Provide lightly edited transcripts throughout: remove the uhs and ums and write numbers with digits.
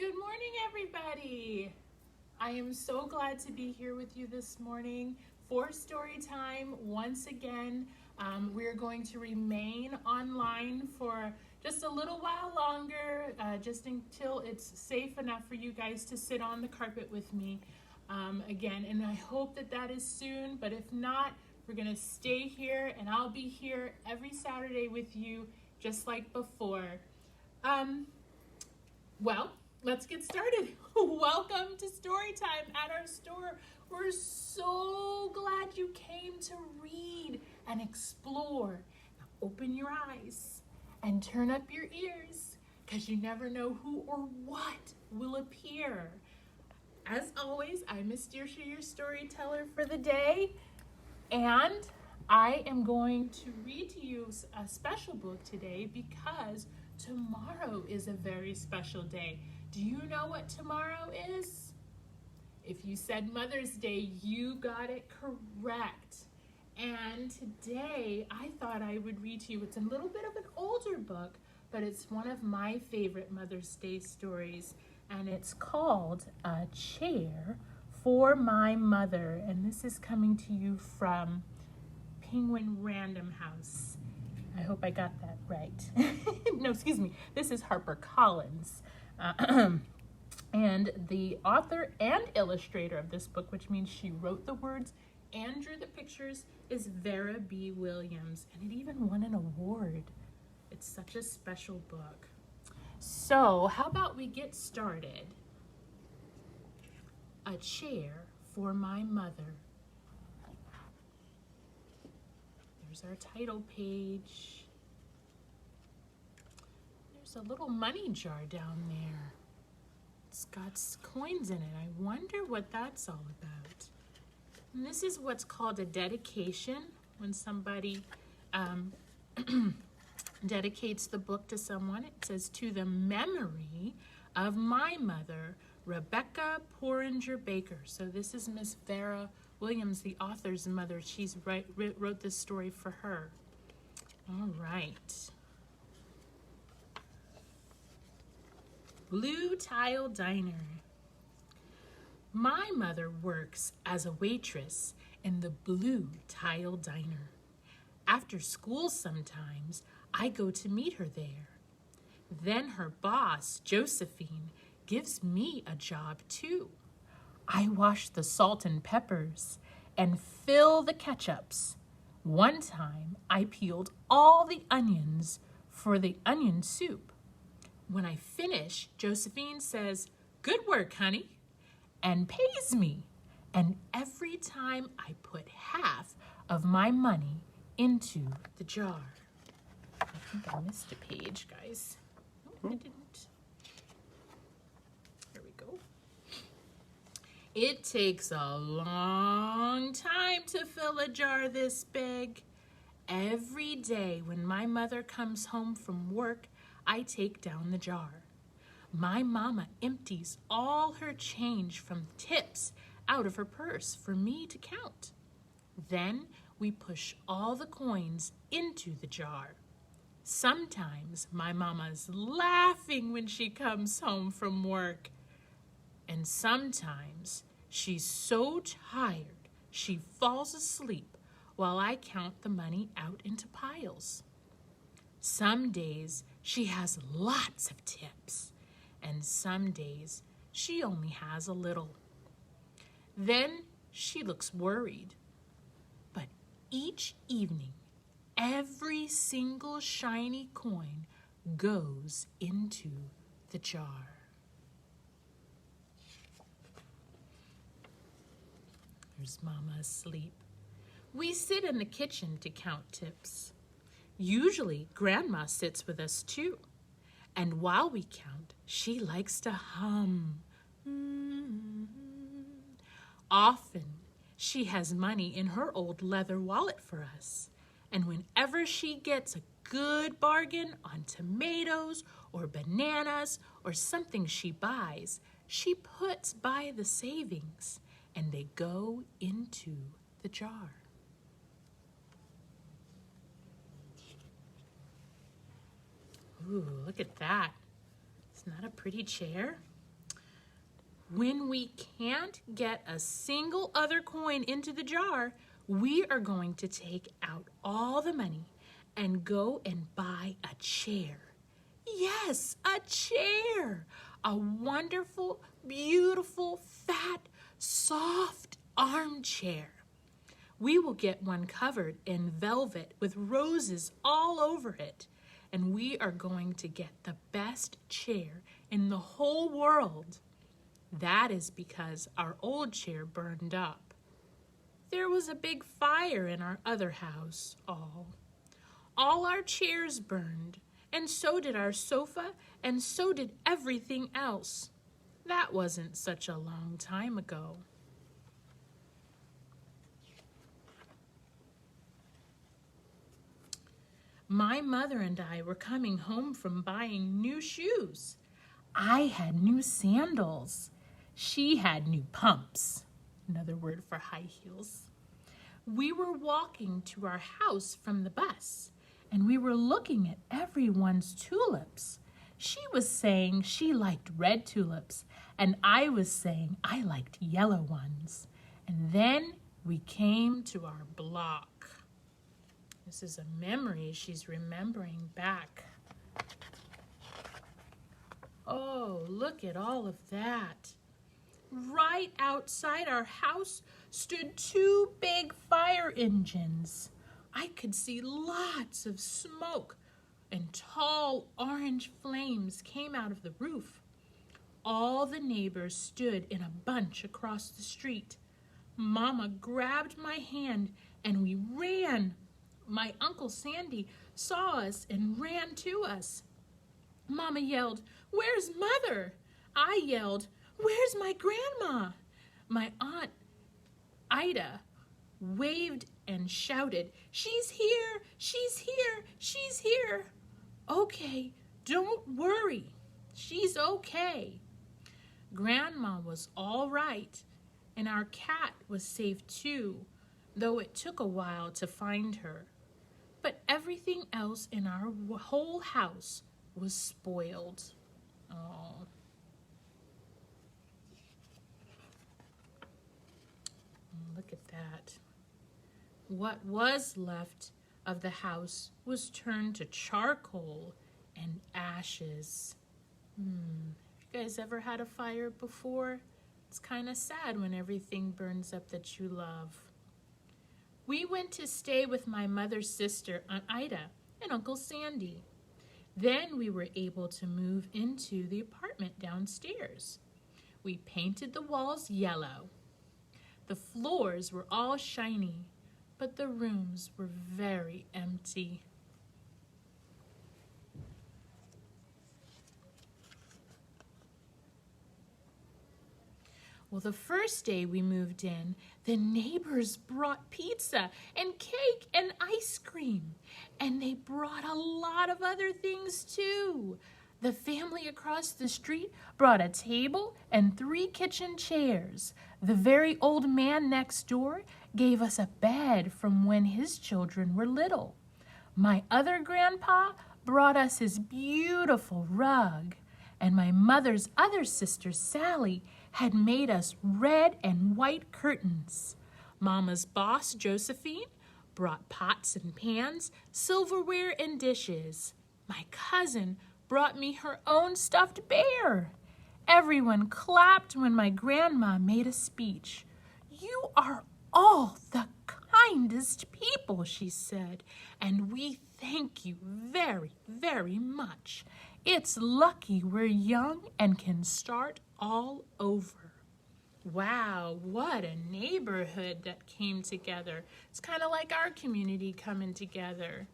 Good morning, everybody. I am so glad to be here with you this morning for story time. Once again, we're going to remain online for just a little while longer, just until it's safe enough for you guys to sit on the carpet with me again. And I hope that is soon, but if not, we're going to stay here, and I'll be here every Saturday with you, just like before. Well, let's get started. Welcome to Storytime at our store. We're so glad you came to read and explore. Now open your eyes and turn up your ears, because you never know who or what will appear. As always, I'm Miss Dearsha, your storyteller for the day, and I am going to read to you a special book today because tomorrow is a very special day. Do you know what tomorrow is? If you said Mother's Day, you got it correct. And today I thought I would read to you, it's a little bit of an older book, but it's one of my favorite Mother's Day stories, and it's called A Chair for My Mother. And this is coming to you from Penguin Random House. I hope I got that right. No, excuse me. This is HarperCollins. And the author and illustrator of this book, which means she wrote the words and drew the pictures, is Vera B. Williams. And it even won an award. It's such a special book. So how about we get started? A Chair for My Mother. There's our title page. There's a little money jar down there. It's got coins in it. I wonder what that's all about. And this is what's called a dedication, when somebody dedicates the book to someone. It says, "To the memory of my mother, Rebecca Porringer Baker." So this is Miss Vera Williams, the author's mother. She's wrote this story for her. All right. Blue Tile Diner. My mother works as a waitress in the Blue Tile Diner. After school sometimes, I go to meet her there. Then her boss, Josephine, gives me a job too. I wash the salt and peppers and fill the ketchups. One time, I peeled all the onions for the onion soup. When I finish, Josephine says, "Good work, honey," and pays me. And every time I put half of my money into the jar. I think I missed a page, guys. No, I didn't. Here we go. It takes a long time to fill a jar this big. Every day when my mother comes home from work, I take down the jar. My mama empties all her change from tips out of her purse for me to count. Then we push all the coins into the jar. Sometimes my mama's laughing when she comes home from work. And sometimes she's so tired she falls asleep while I count the money out into piles. Some days she has lots of tips, and some days she only has a little. Then she looks worried. But each evening, every single shiny coin goes into the jar. There's Mama asleep. We sit in the kitchen to count tips. Usually, Grandma sits with us too. And while we count, she likes to hum. Often, she has money in her old leather wallet for us. And whenever she gets a good bargain on tomatoes or bananas or something she buys, she puts by the savings, and they go into the jar. Ooh, look at that. Isn't that a pretty chair? When we can't get a single other coin into the jar, we are going to take out all the money and go and buy a chair. Yes, a chair. A wonderful, beautiful, fat, soft armchair. We will get one covered in velvet with roses all over it. And we are going to get the best chair in the whole world. That is because our old chair burned up. There was a big fire in our other house. All our chairs burned, and so did our sofa, and so did everything else. That wasn't such a long time ago. My mother and I were coming home from buying new shoes. I had new sandals. She had new pumps, another word for high heels. We were walking to our house from the bus, and we were looking at everyone's tulips. She was saying she liked red tulips, and I was saying I liked yellow ones. And then we came to our block. This is a memory she's remembering back. Oh, look at all of that. Right outside our house stood 2 big fire engines. I could see lots of smoke, and tall orange flames came out of the roof. All the neighbors stood in a bunch across the street. Mama grabbed my hand and we ran. My Uncle Sandy saw us and ran to us. Mama yelled, "Where's Mother?" I yelled, "Where's my grandma?" My Aunt Ida waved and shouted, "She's here, she's here, she's here." "Okay, don't worry, she's okay." Grandma was all right, and our cat was safe too, though it took a while to find her. But everything else in our whole house was spoiled. Oh. Look at that. What was left of the house was turned to charcoal and ashes. Have you guys ever had a fire before? It's kind of sad when everything burns up that you love. We went to stay with my mother's sister, Aunt Ida, and Uncle Sandy. Then we were able to move into the apartment downstairs. We painted the walls yellow. The floors were all shiny, but the rooms were very empty. Well, the first day we moved in, the neighbors brought pizza and cake and ice cream. And they brought a lot of other things too. The family across the street brought a table and 3 kitchen chairs. The very old man next door gave us a bed from when his children were little. My other grandpa brought us his beautiful rug. And my mother's other sister, Sally, had made us red and white curtains. Mama's boss, Josephine, brought pots and pans, silverware and dishes. My cousin brought me her own stuffed bear. Everyone clapped when my grandma made a speech. "You are all the kindest people," she said, "and we thank you very, very much. It's lucky we're young and can start all over." Wow, what a neighborhood that came together. It's kind of like our community coming together.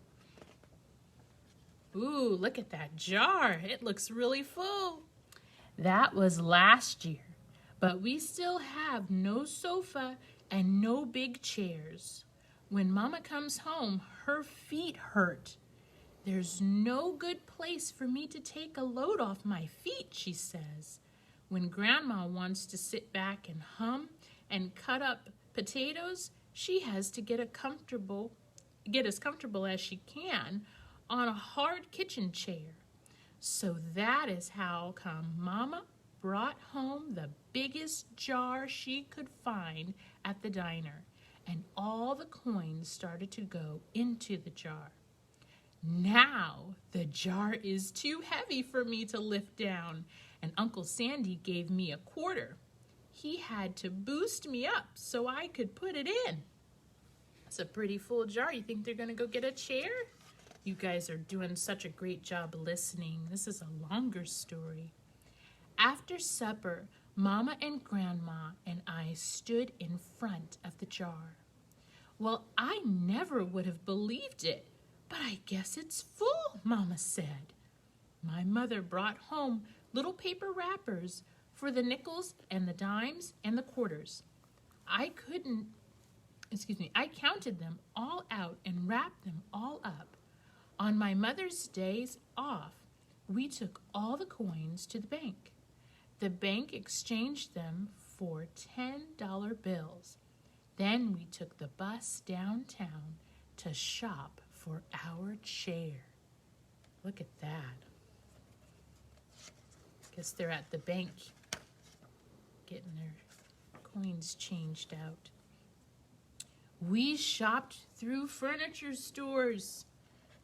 Ooh, look at that jar. It looks really full. That was last year, but we still have no sofa and no big chairs. When Mama comes home, her feet hurt. "There's no good place for me to take a load off my feet," she says. When Grandma wants to sit back and hum and cut up potatoes, she has to get as comfortable as she can on a hard kitchen chair. So that is how come Mama brought home the biggest jar she could find at the diner, and all the coins started to go into the jar. Now the jar is too heavy for me to lift down, and Uncle Sandy gave me a quarter. He had to boost me up so I could put it in. It's a pretty full jar. You think they're going to go get a chair? You guys are doing such a great job listening. This is a longer story. After supper, Mama and Grandma and I stood in front of the jar. Well, I never would have believed it, but I guess it's full, Mama said. My mother brought home little paper wrappers for the nickels and the dimes and the quarters. I counted them all out and wrapped them all up. On my mother's days off, we took all the coins to the bank. The bank exchanged them for $10 bills. Then we took the bus downtown to shop for our chair. Look at that. Guess they're at the bank getting their coins changed out. We shopped through furniture stores.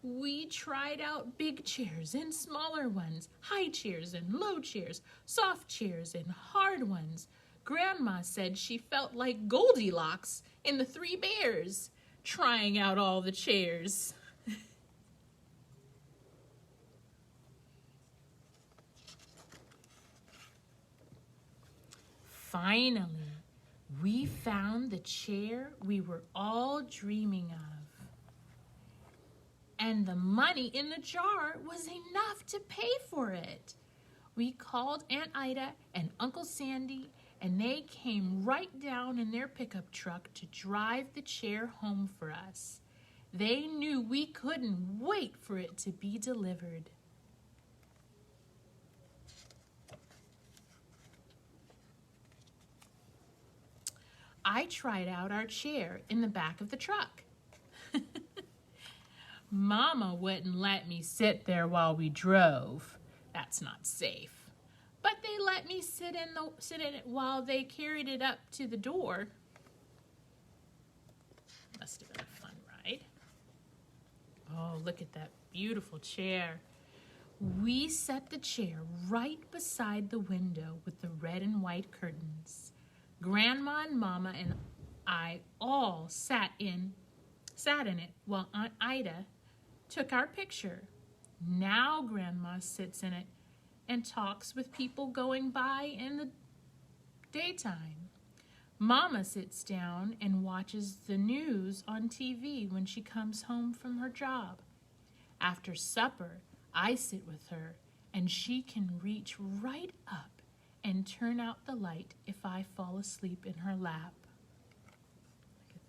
We tried out big chairs and smaller ones, high chairs and low chairs, soft chairs and hard ones. Grandma said she felt like Goldilocks in the Three Bears, trying out all the chairs. Finally, we found the chair we were all dreaming of. And the money in the jar was enough to pay for it. We called Aunt Ida and Uncle Sandy, and they came right down in their pickup truck to drive the chair home for us. They knew we couldn't wait for it to be delivered. I tried out our chair in the back of the truck. Mama wouldn't let me sit there while we drove. That's not safe. But they let me sit in it while they carried it up to the door. Must have been a fun ride. Oh, look at that beautiful chair. We set the chair right beside the window with the red and white curtains. Grandma and Mama and I all sat in it while Aunt Ida took our picture. Now Grandma sits in it and talks with people going by in the daytime. Mama sits down and watches the news on TV when she comes home from her job. After supper, I sit with her and she can reach right up and turn out the light if I fall asleep in her lap. Look at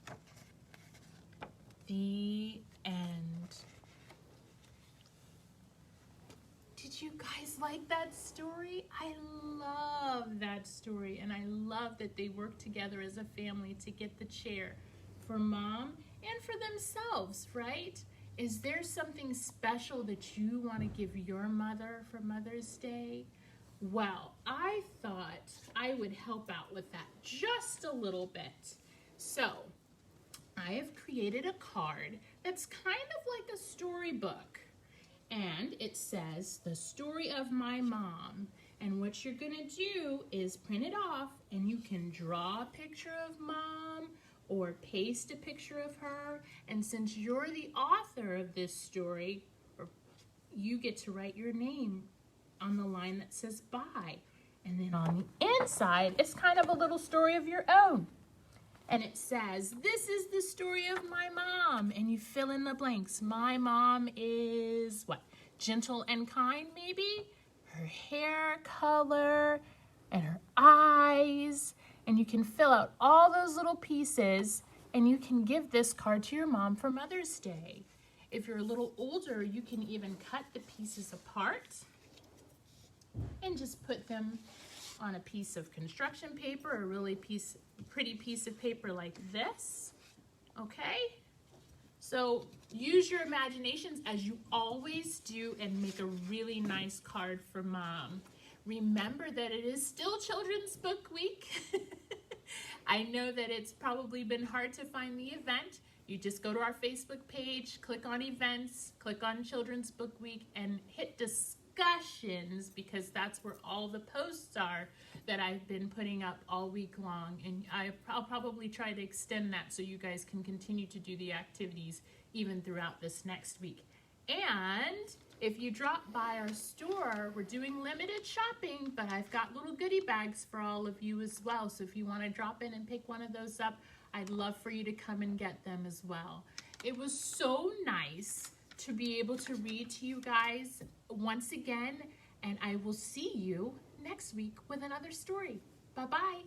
that. The end. Did you guys like that story? I love that story, and I love that they worked together as a family to get the chair for Mom and for themselves, right? Is there something special that you want to give your mother for Mother's Day? Well, I thought I would help out with that just a little bit. So, I have created a card that's kind of like a storybook. And it says, The Story of My Mom. And what you're going to do is print it off, and you can draw a picture of Mom or paste a picture of her. And since you're the author of this story, you get to write your name on the line that says bye. And then on the inside, it's kind of a little story of your own. And it says, this is the story of my mom. And you fill in the blanks. My mom is what? Gentle and kind, maybe? Her hair color and her eyes. And you can fill out all those little pieces, and you can give this card to your mom for Mother's Day. If you're a little older, you can even cut the pieces apart and just put them on a piece of construction paper, a really pretty piece of paper like this. Okay? So use your imaginations as you always do and make a really nice card for Mom. Remember that it is still Children's Book Week. I know that it's probably been hard to find the event. You just go to our Facebook page, click on events, click on Children's Book Week, and hit discussions, because that's where all the posts are that I've been putting up all week long. And I'll probably try to extend that so you guys can continue to do the activities even throughout this next week. And if you drop by our store, we're doing limited shopping, but I've got little goodie bags for all of you as well. So if you want to drop in and pick one of those up, I'd love for you to come and get them as well. It was so nice to be able to read to you guys once again, and I will see you next week with another story. Bye-bye.